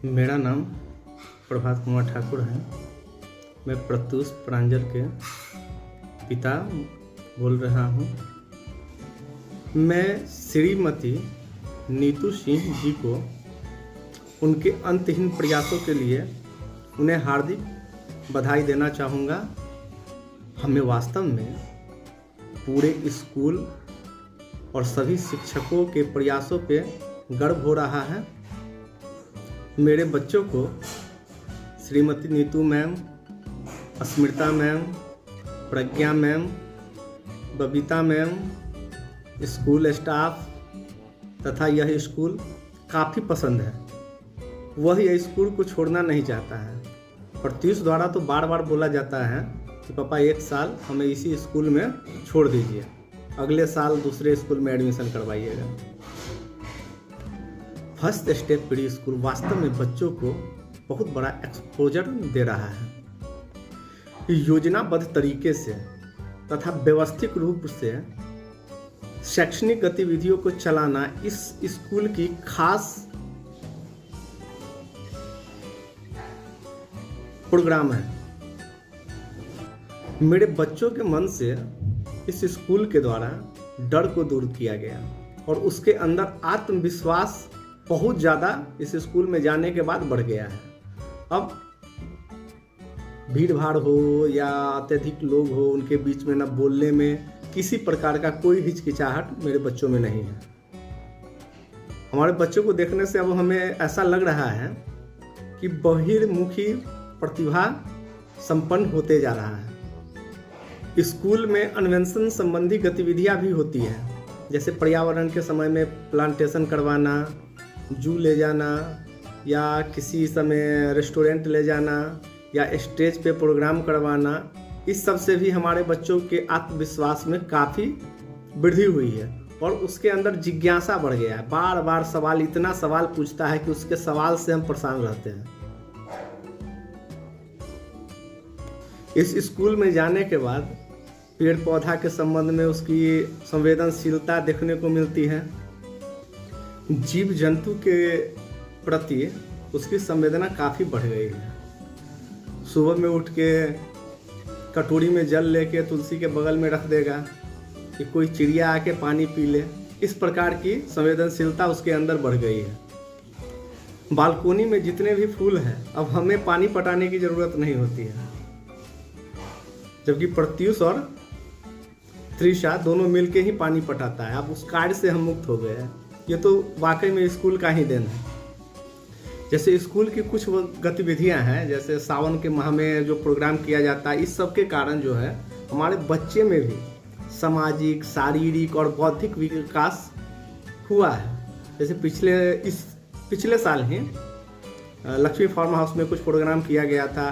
मेरा नाम प्रभात कुमार ठाकुर है। मैं प्रत्यूष प्रांजल के पिता बोल रहा हूँ। मैं श्रीमती नीतू सिंह जी को उनके अंतहीन प्रयासों के लिए उन्हें हार्दिक बधाई देना चाहूँगा। हमें वास्तव में पूरे स्कूल और सभी शिक्षकों के प्रयासों पे गर्व हो रहा है। मेरे बच्चों को Shrimati Neetu ma'am, Smrita ma'am, Pragya ma'am, Babita ma'am, school staff तथा यह स्कूल काफ़ी पसंद है। वह यह स्कूल को छोड़ना नहीं चाहता है। प्रत्यूष द्वारा तो बार बार बोला जाता है कि पापा एक साल हमें इसी स्कूल में छोड़ दीजिए, अगले साल दूसरे स्कूल में एडमिशन करवाइएगा। फर्स्ट स्टेप प्री स्कूल वास्तव में बच्चों को बहुत बड़ा एक्सपोजर दे रहा है। योजनाबद्ध तरीके से तथा व्यवस्थित रूप से शैक्षणिक गतिविधियों को चलाना इस स्कूल की खास प्रोग्राम है। मेरे बच्चों के मन से इस स्कूल के द्वारा डर को दूर किया गया और उसके अंदर आत्मविश्वास बहुत ज़्यादा इस स्कूल में जाने के बाद बढ़ गया है। अब भीड़ भाड़ हो या अत्यधिक लोग हो, उनके बीच में न बोलने में किसी प्रकार का कोई हिचकिचाहट मेरे बच्चों में नहीं है। हमारे बच्चों को देखने से अब हमें ऐसा लग रहा है कि बहिर्मुखी प्रतिभा संपन्न होते जा रहा है। स्कूल में अन्वेषण संबंधी गतिविधियां भी होती हैं, जैसे पर्यावरण के समय में प्लांटेशन करवाना, जू ले जाना या किसी समय रेस्टोरेंट ले जाना या स्टेज पे प्रोग्राम करवाना। इस सब से भी हमारे बच्चों के आत्मविश्वास में काफ़ी वृद्धि हुई है और उसके अंदर जिज्ञासा बढ़ गया है। बार बार सवाल, इतना सवाल पूछता है कि उसके सवाल से हम परेशान रहते हैं। इस स्कूल में जाने के बाद पेड़ पौधा के संबंध में उसकी संवेदनशीलता देखने को मिलती है। जीव जंतु के प्रति उसकी संवेदना काफ़ी बढ़ गई है। सुबह में उठ के कटोरी में जल लेके तुलसी के बगल में रख देगा कि कोई चिड़िया आके पानी पी ले। इस प्रकार की संवेदनशीलता उसके अंदर बढ़ गई है। बालकोनी में जितने भी फूल हैं, अब हमें पानी पटाने की ज़रूरत नहीं होती है, जबकि प्रत्यूष और त्रिशा दोनों मिलके ही पानी पटाता है। अब उस कार्य से हम मुक्त हो गए हैं। ये तो वाकई में स्कूल का ही देन है। जैसे स्कूल की कुछ गतिविधियां हैं, जैसे सावन के माह में जो प्रोग्राम किया जाता है, इस सब के कारण जो है हमारे बच्चे में भी सामाजिक, शारीरिक और बौद्धिक विकास हुआ है। जैसे पिछले साल ही लक्ष्मी फार्म हाउस में कुछ प्रोग्राम किया गया था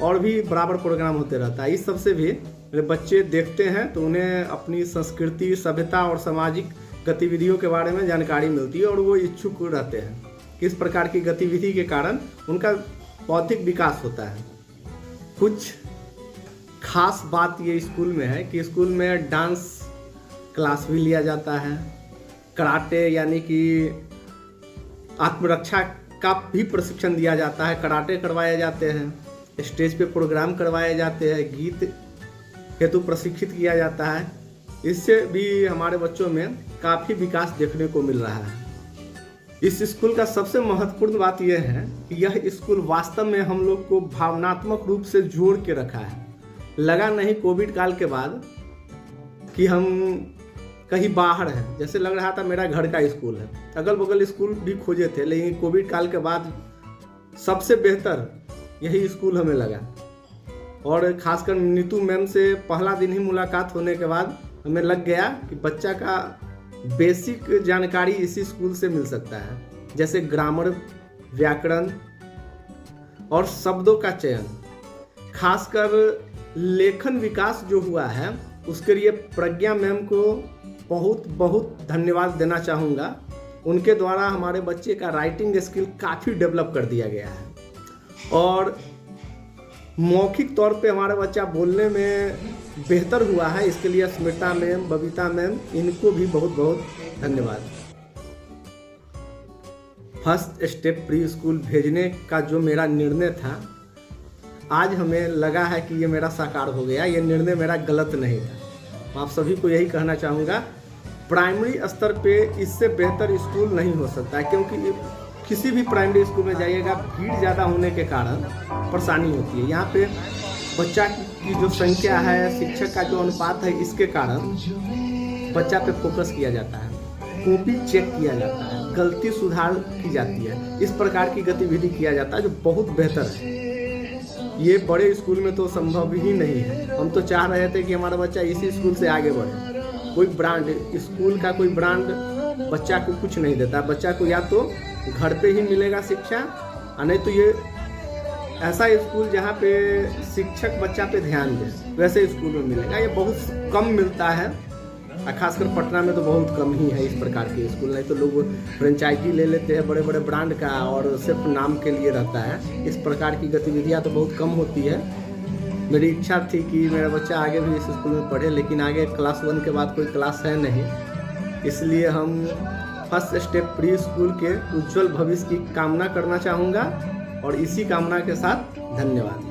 और भी बराबर प्रोग्राम होते रहता है। इस सब से भी मेरे बच्चे देखते हैं तो उन्हें अपनी संस्कृति, सभ्यता और सामाजिक गतिविधियों के बारे में जानकारी मिलती है और वो इच्छुक रहते हैं। किस प्रकार की गतिविधि के कारण उनका बौद्धिक विकास होता है। कुछ खास बात ये स्कूल में है कि स्कूल में डांस क्लास भी लिया जाता है, कराटे यानी कि आत्मरक्षा का भी प्रशिक्षण दिया जाता है, कराटे करवाए जाते हैं, स्टेज पे प्रोग्राम करवाए जाते हैं, गीत हेतु प्रशिक्षित किया जाता है। इससे भी हमारे बच्चों में काफ़ी विकास देखने को मिल रहा है। इस स्कूल का सबसे महत्वपूर्ण बात यह है कि यह स्कूल वास्तव में हम लोग को भावनात्मक रूप से जोड़ के रखा है। लगा नहीं कोविड काल के बाद कि हम कहीं बाहर हैं, जैसे लग रहा था मेरा घर का स्कूल है। अगल बगल स्कूल भी खोजे थे, लेकिन कोविड काल के बाद सबसे बेहतर यही स्कूल हमें लगा। और खासकर नीतू मैम से पहला दिन ही मुलाकात होने के बाद हमें लग गया कि बच्चा का बेसिक जानकारी इसी स्कूल से मिल सकता है, जैसे ग्रामर, व्याकरण और शब्दों का चयन। खासकर लेखन विकास जो हुआ है उसके लिए प्रज्ञा मैम को बहुत बहुत धन्यवाद देना चाहूँगा। उनके द्वारा हमारे बच्चे का राइटिंग स्किल काफ़ी डेवलप कर दिया गया है और मौखिक तौर पे हमारा बच्चा बोलने में बेहतर हुआ है। इसके लिए स्मृता मैम, बबीता मैम, इनको भी बहुत बहुत धन्यवाद। फर्स्ट स्टेप प्री स्कूल भेजने का जो मेरा निर्णय था, आज हमें लगा है कि ये मेरा साकार हो गया। ये निर्णय मेरा गलत नहीं था। मैं आप सभी को यही कहना चाहूँगा, प्राइमरी स्तर पे इससे बेहतर स्कूल नहीं हो सकता है, क्योंकि किसी भी प्राइमरी स्कूल में जाइएगा, भीड़ ज़्यादा होने के कारण परेशानी होती है। यहाँ पे बच्चा की जो संख्या है, शिक्षक का जो अनुपात है, इसके कारण बच्चा पे फोकस किया जाता है, कॉपी चेक किया जाता है, गलती सुधार की जाती है, इस प्रकार की गतिविधि किया जाता है जो बहुत बेहतर है। ये बड़े स्कूल में तो संभव ही नहीं है। हम तो चाह रहे थे कि हमारा बच्चा इसी स्कूल से आगे बढ़े। कोई ब्रांड, स्कूल का कोई ब्रांड बच्चा को कुछ नहीं देता। बच्चा को या तो घर पे ही मिलेगा शिक्षा, और नहीं तो ये ऐसा स्कूल जहाँ पे शिक्षक बच्चा पे ध्यान दे, वैसे स्कूल में मिलेगा। ये बहुत कम मिलता है, खासकर पटना में तो बहुत कम ही है इस प्रकार के स्कूल। नहीं तो लोग फ्रेंचाइजी ले लेते हैं बड़े बड़े ब्रांड का, और सिर्फ नाम के लिए रहता है। इस प्रकार की गतिविधियाँ तो बहुत कम होती है। मेरी इच्छा थी कि मेरा बच्चा आगे भी इस स्कूल में पढ़े, लेकिन आगे क्लास 1 के बाद कोई क्लास है नहीं, इसलिए हम फर्स्ट स्टेप प्री स्कूल के उज्जवल भविष्य की कामना करना चाहूँगा, और इसी कामना के साथ धन्यवाद।